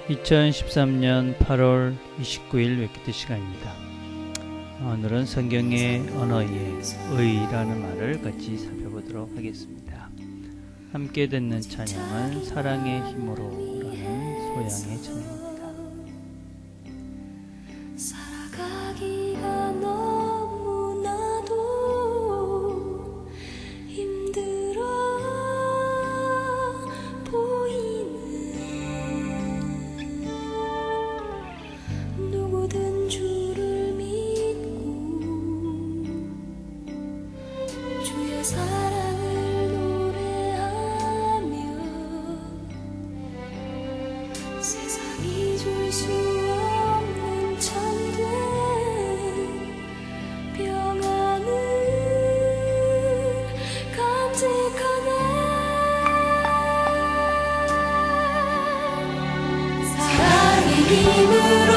2013년 8월 29일 웨키트 시간입니다. 오늘은 성경의 언어의 의라는 말을 같이 살펴보도록 하겠습니다. 함께 듣는 찬양은 사랑의 힘으로라는 소양의 찬양입니다. 살아가기가 너무나도 힘들어 누구든 주를 믿고 주의 사랑을 노래하며 세상이 줄 수 없는 참된 평안을 간직하네. 사랑의 힘으로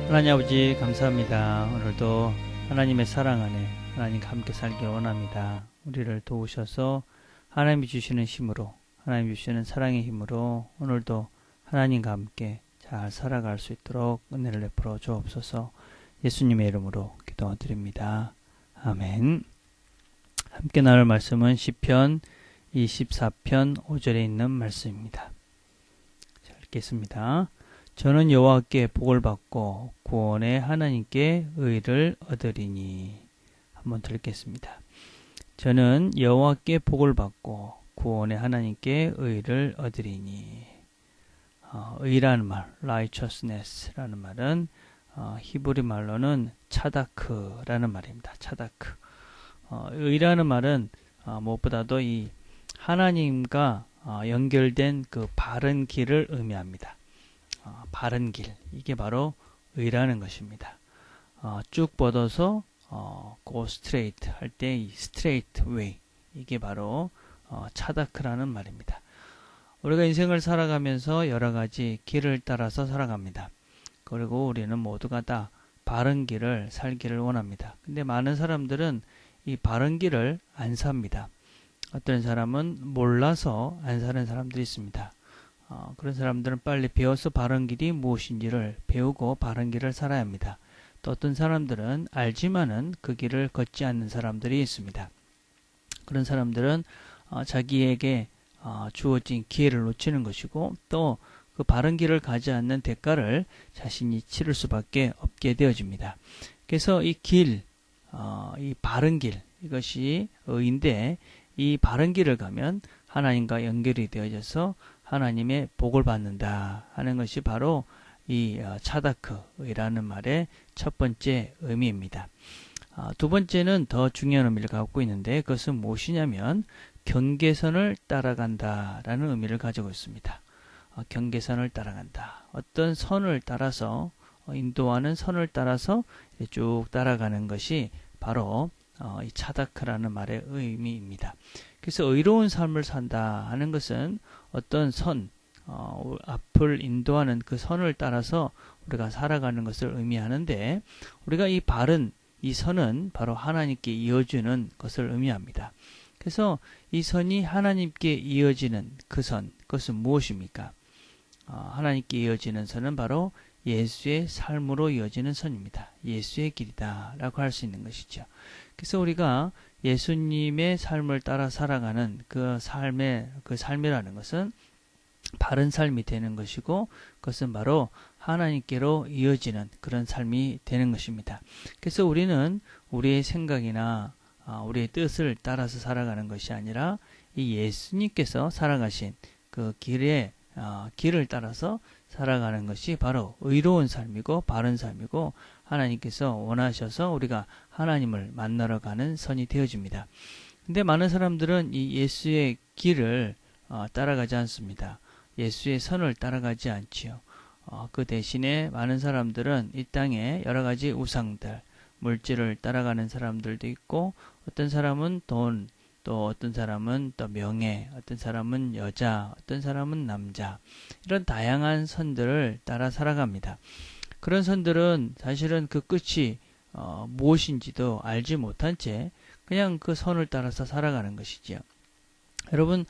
하나님 아버지 감사합니다. 오늘도 하나님의 사랑 안에 하나님과 함께 살길 원합니다. 우리를 도우셔서 하나님이 주시는 힘으로, 하나님이 주시는 사랑의 힘으로 오늘도 하나님과 함께 잘 살아갈 수 있도록 은혜를 베풀어 주옵소서. 예수님의 이름으로 기도드립니다. 아멘. 함께 나눌 말씀은 시편 24편 5절에 있는 말씀입니다. 자, 읽겠습니다. 저는 여호와께 복을 받고 구원의 하나님께 의를 얻으리니. 한번 들겠습니다. 저는 여호와께 복을 받고 구원의 하나님께 의를 얻으리니. 의라는 말, righteousness라는 말은 히브리 말로는 차다크라는 말입니다. 차다크. 의라는 말은 무엇보다도 이 하나님과 연결된 그 바른 길을 의미합니다. 바른 길, 이게 바로 의라는 것입니다. 쭉 뻗어서 go straight 할 때 이 straight way, 이게 바로 차다크라는 말입니다. 우리가 인생을 살아가면서 여러 가지 길을 따라서 살아갑니다. 그리고 우리는 모두가 다 바른 길을 살기를 원합니다. 근데 많은 사람들은 이 바른 길을 안 삽니다. 어떤 사람은 몰라서 안 사는 사람들이 있습니다. 그런 사람들은 빨리 배워서 바른 길이 무엇인지를 배우고 바른 길을 살아야 합니다. 또 어떤 사람들은 알지만은 그 길을 걷지 않는 사람들이 있습니다. 그런 사람들은 자기에게 주어진 기회를 놓치는 것이고, 또 그 바른 길을 가지 않는 대가를 자신이 치를 수밖에 없게 되어집니다. 그래서 이 길, 이 바른 길, 이것이 의인데, 이 바른 길을 가면 하나님과 연결이 되어져서 하나님의 복을 받는다 하는 것이 바로 이 차다크이라는 말의 첫 번째 의미입니다. 두 번째는 더 중요한 의미를 갖고 있는데, 그것은 무엇이냐면 경계선을 따라간다라는 의미를 가지고 있습니다. 경계선을 따라간다. 어떤 선을 따라서, 인도하는 선을 따라서 쭉 따라가는 것이 바로 이 차다크라는 말의 의미입니다. 그래서 의로운 삶을 산다 하는 것은 어떤 선, 앞을 인도하는 그 선을 따라서 우리가 살아가는 것을 의미하는데, 우리가 이 바른 이 선은 바로 하나님께 이어주는 것을 의미합니다. 그래서 이 선이 하나님께 이어지는 그 선, 그것은 무엇입니까? 하나님께 이어지는 선은 바로 예수의 삶으로 이어지는 선입니다. 예수의 길이다 라고 할 수 있는 것이죠. 그래서 우리가 예수님의 삶을 따라 살아가는 그 삶이라는 것은 바른 삶이 되는 것이고, 그것은 바로 하나님께로 이어지는 그런 삶이 되는 것입니다. 그래서 우리는 우리의 생각이나 우리의 뜻을 따라서 살아가는 것이 아니라 이 예수님께서 살아가신 그 길을 따라서 살아가는 것이 바로 의로운 삶이고 바른 삶이고, 하나님께서 원하셔서 우리가 하나님을 만나러 가는 선이 되어집니다. 근데 많은 사람들은 이 예수의 길을 따라가지 않습니다. 예수의 선을 따라가지 않지요. 그 대신에 많은 사람들은 이 땅에 여러 가지 우상들, 물질을 따라가는 사람들도 있고, 어떤 사람은 돈, 또 어떤 사람은 또 명예, 어떤 사람은 여자, 어떤 사람은 남자, 이런 다양한 선들을 따라 살아갑니다. 그런 선들은 사실은 그 끝이 무엇인지도 알지 못한 채 그냥 그 선을 따라서 살아가는 것이지요. 여러분,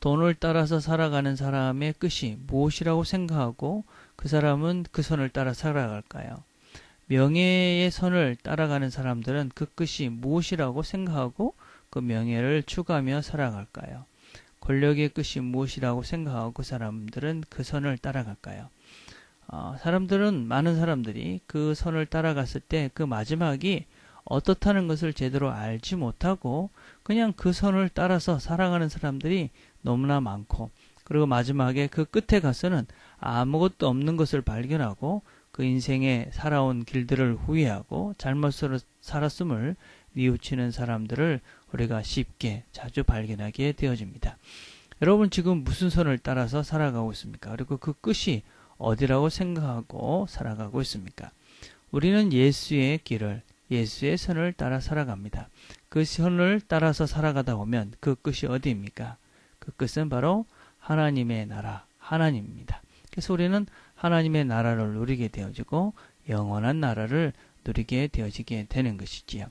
돈을 따라서 살아가는 사람의 끝이 무엇이라고 생각하고 그 사람은 그 선을 따라 살아갈까요? 명예의 선을 따라가는 사람들은 그 끝이 무엇이라고 생각하고 그 명예를 추구하며 살아갈까요? 권력의 끝이 무엇이라고 생각하고 그 사람들은 그 선을 따라갈까요? 많은 사람들이 그 선을 따라갔을 때 그 마지막이 어떻다는 것을 제대로 알지 못하고 그냥 그 선을 따라서 살아가는 사람들이 너무나 많고, 그리고 마지막에 그 끝에 가서는 아무것도 없는 것을 발견하고 그 인생에 살아온 길들을 후회하고 잘못으로 살았음을 뉘우치는 사람들을 우리가 쉽게 자주 발견하게 되어집니다. 여러분, 지금 무슨 선을 따라서 살아가고 있습니까? 그리고 그 끝이 어디라고 생각하고 살아가고 있습니까? 우리는 예수의 길을, 예수의 선을 따라 살아갑니다. 그 선을 따라서 살아가다 보면 그 끝이 어디입니까? 그 끝은 바로 하나님의 나라, 하나님입니다. 그래서 우리는 하나님의 나라를 누리게 되어지고 영원한 나라를 누리게 되어지게 되는 것이지요.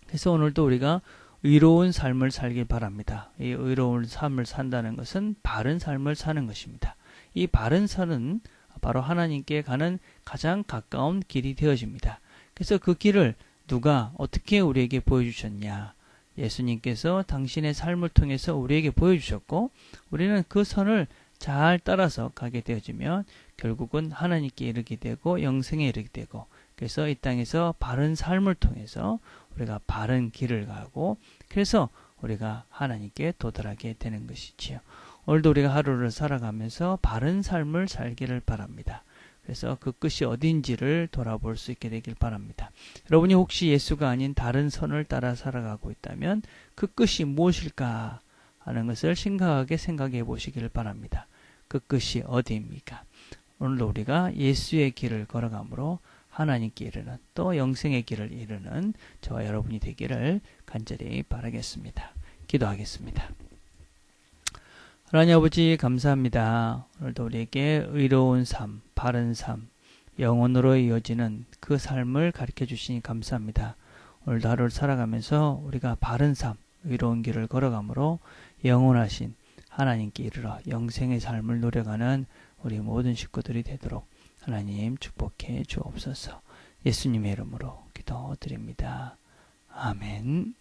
그래서 오늘도 우리가 의로운 삶을 살길 바랍니다. 이 의로운 삶을 산다는 것은 바른 삶을 사는 것입니다. 이 바른 삶은 바로 하나님께 가는 가장 가까운 길이 되어집니다. 그래서 그 길을 누가 어떻게 우리에게 보여주셨냐? 예수님께서 당신의 삶을 통해서 우리에게 보여주셨고, 우리는 그 선을 잘 따라서 가게 되어지면 결국은 하나님께 이르게 되고 영생에 이르게 되고, 그래서 이 땅에서 바른 삶을 통해서 우리가 바른 길을 가고, 그래서 우리가 하나님께 도달하게 되는 것이지요. 오늘도 우리가 하루를 살아가면서 바른 삶을 살기를 바랍니다. 그래서 그 끝이 어딘지를 돌아볼 수 있게 되길 바랍니다. 여러분이 혹시 예수가 아닌 다른 선을 따라 살아가고 있다면 그 끝이 무엇일까 하는 것을 심각하게 생각해 보시길 바랍니다. 그 끝이 어디입니까? 오늘도 우리가 예수의 길을 걸어가므로 하나님께 이르는 또 영생의 길을 이루는 저와 여러분이 되기를 간절히 바라겠습니다. 기도하겠습니다. 하나님 아버지 감사합니다. 오늘도 우리에게 의로운 삶, 바른 삶, 영혼으로 이어지는 그 삶을 가르쳐 주시니 감사합니다. 오늘도 하루를 살아가면서 우리가 바른 삶, 의로운 길을 걸어가므로 영원하신 하나님께 이르러 영생의 삶을 누려가는 우리 모든 식구들이 되도록 하나님 축복해 주옵소서. 예수님의 이름으로 기도드립니다. 아멘.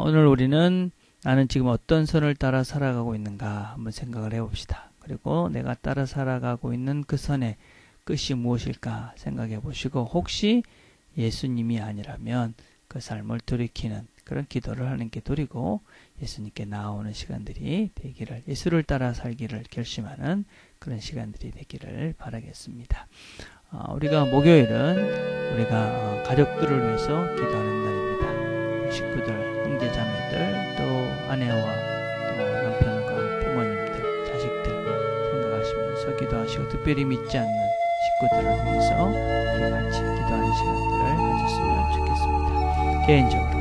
오늘 우리는 나는 지금 어떤 선을 따라 살아가고 있는가 한번 생각을 해봅시다. 그리고 내가 따라 살아가고 있는 그 선의 끝이 무엇일까 생각해 보시고 혹시 예수님이 아니라면 그 삶을 돌이키는 그런 기도를 하나님께 드리고 예수님께 나아오는 시간들이 되기를, 예수를 따라 살기를 결심하는 그런 시간들이 되기를 바라겠습니다. 우리가 목요일은 우리가 가족들을 위해서 기도하는 날입니다. 식구들, 형제 자매들, 또 아내와 또 남편과 부모님들, 자식들 생각하시면서 기도하시고 특별히 믿지 않는 식구들을 위해서 우리 같이 기도하는 시간들을 가졌으면 좋겠습니다. 개인적으로